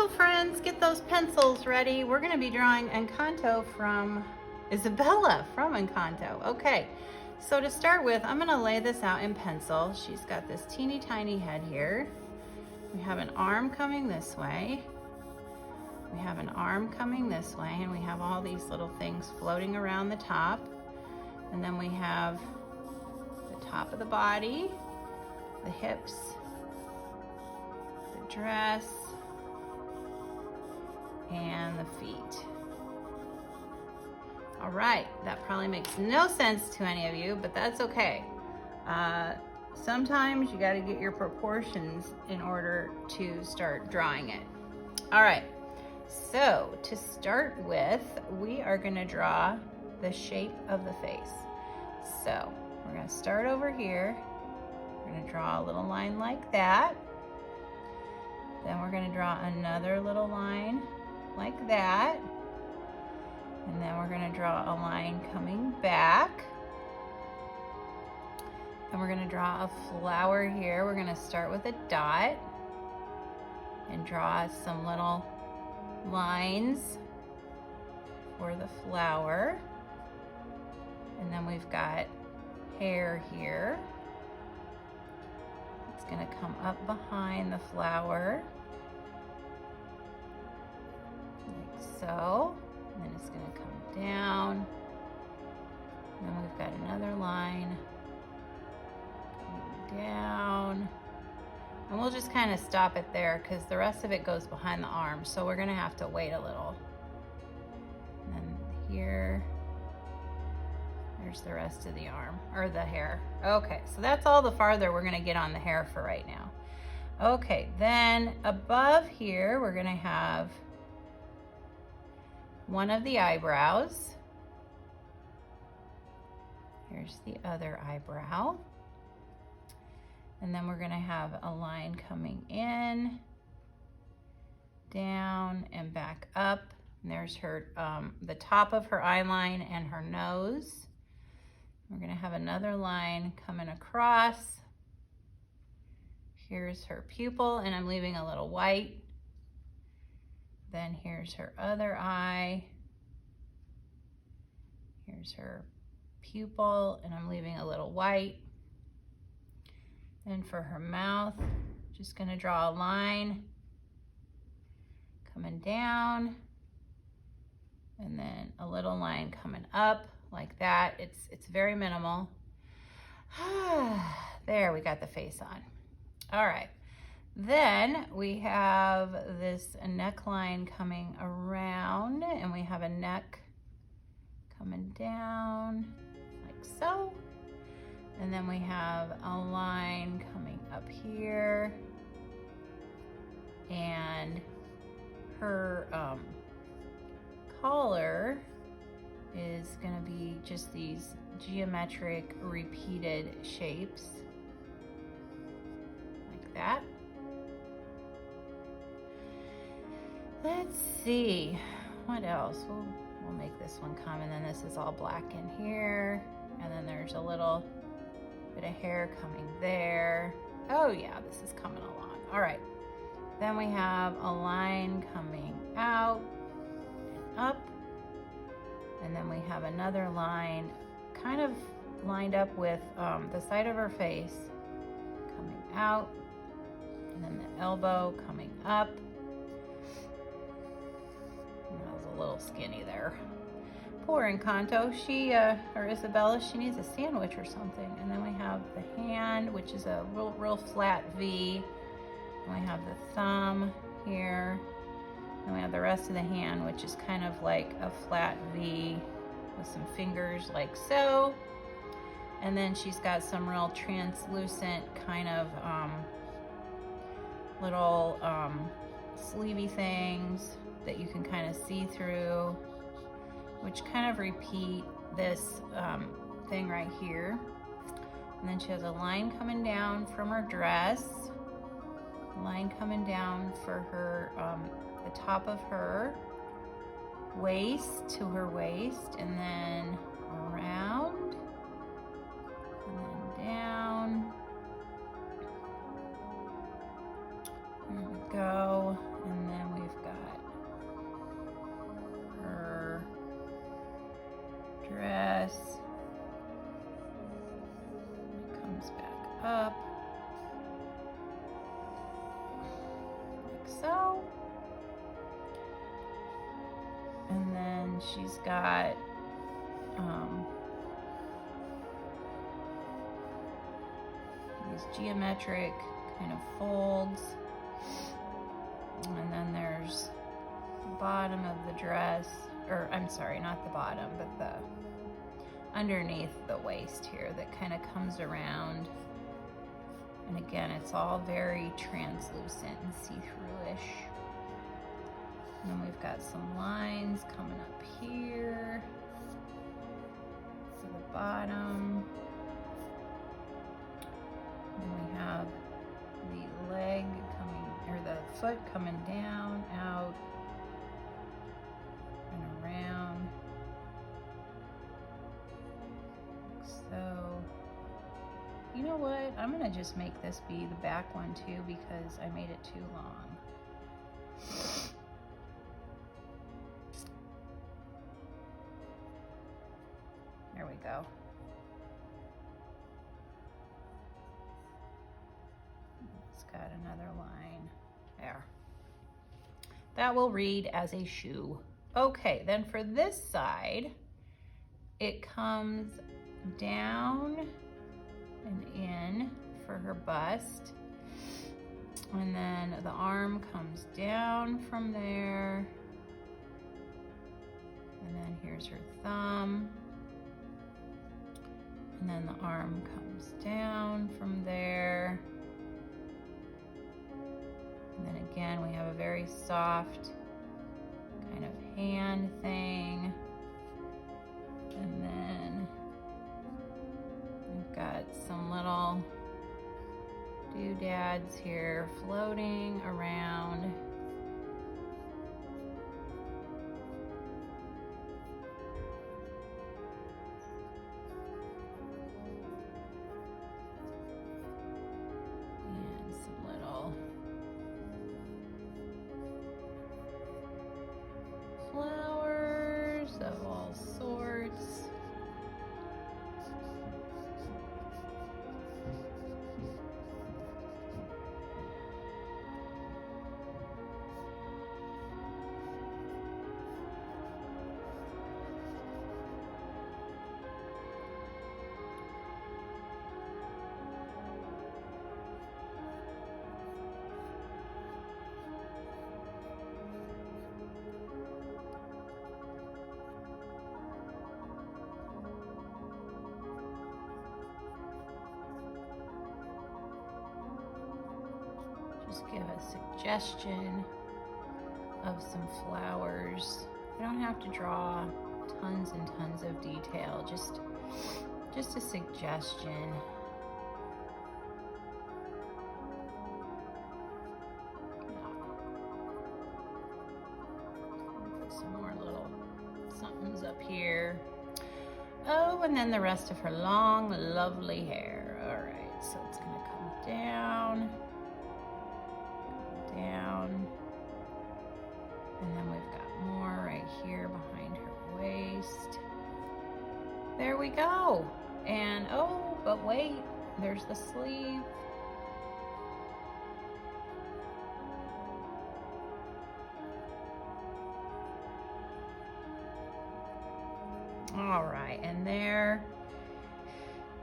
Hello friends, get those pencils ready. We're going to be drawing Encanto from Isabella from Encanto. Okay, so to start with, I'm going to lay this out in pencil. She's got this teeny tiny head here. We have an arm coming this way. We have an arm coming this way, and we have all these little things floating around the top. And then we have the top of the body, the hips, the dress, and the feet. All right, that probably makes no sense to any of you, but that's okay. Sometimes you got to get your proportions in order to start drawing it. All right, so to start with, we are going to draw the shape of the face. So we're going to start over here. We're going to draw a little line like that. Then we're going to draw another little line like that. And then we're going to draw a line coming back. And we're going to draw a flower here. We're going to start with a dot and draw some little lines for the flower. And then we've got hair here. It's going to come up behind the flower, like so. And then it's going to come down. And then we've got another line coming down. And we'll just kind of stop it there because the rest of it goes behind the arm. So we're going to have to wait a little. And then here, there's the rest of the arm, or the hair. Okay, so that's all the farther we're going to get on the hair for right now. Okay, then above here, we're going to have one of the eyebrows. Here's the other eyebrow. And then we're going to have a line coming in, down, and back up. And there's her, the top of her eye line and her nose. We're going to have another line coming across. Here's her pupil, and I'm leaving a little white. Then here's her other eye. Here's her pupil, and I'm leaving a little white. And for her mouth, just going to draw a line coming down, and then a little line coming up like that. It's very minimal. There, we got the face on. All right. Then we have this neckline coming around, and we have a neck coming down like so. And then we have a line coming up here, and her collar is going to be just these geometric repeated shapes like that. Let's see, what else? We'll make this one come, and then this is all black in here, and then there's a little bit of hair coming there. Oh yeah, this is coming along. All right, then we have a line coming out and up, and then we have another line kind of lined up with the side of her face coming out, and then the elbow coming up. A little skinny there. Poor Encanto, or Isabella, she needs a sandwich or something. And then we have the hand, which is a real flat V. And we have the thumb here. And we have the rest of the hand, which is kind of like a flat V with some fingers like so. And then she's got some real translucent kind of little sleevey things that you can kind of see through, which kind of repeat this thing right here. And then she has a line coming down from her dress, a line coming down for her, the top of her waist to her waist, and then around, and then down. There we go. And then we've up like so. And then she's got these geometric kind of folds. And then there's the bottom of the dress, or I'm sorry, not the bottom, but the underneath the waist here that kind of comes around. And again, it's all very translucent and see-through-ish. And then we've got some lines coming up here to the bottom. And we have the leg coming, or the foot coming down, out, and around. So, you know what? I'm gonna just make this be the back one too because I made it too long. There we go. It's got another line there. That will read as a shoe. Okay, then for this side, it comes down and in for her bust. And then the arm comes down from there. And then here's her thumb. And then the arm comes down from there. And then again, we have a very soft kind of hand thing. And then we've got some little doodads here floating around. And some little flowers of all sorts. Just give a suggestion of some flowers. You don't have to draw tons and tons of detail, just a suggestion. Put some more little somethings up here. Oh, and then the rest of her long, lovely hair. All right, so it's gonna come down. Down, and then we've got more right here behind her waist. There we go. And oh, but wait, there's the sleeve. All right, and there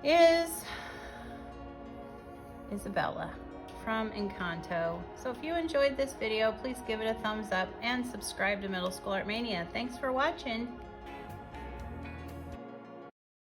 is Isabella from Encanto. So if you enjoyed this video, please give it a thumbs up and subscribe to Middle School Art Mania. Thanks for watching.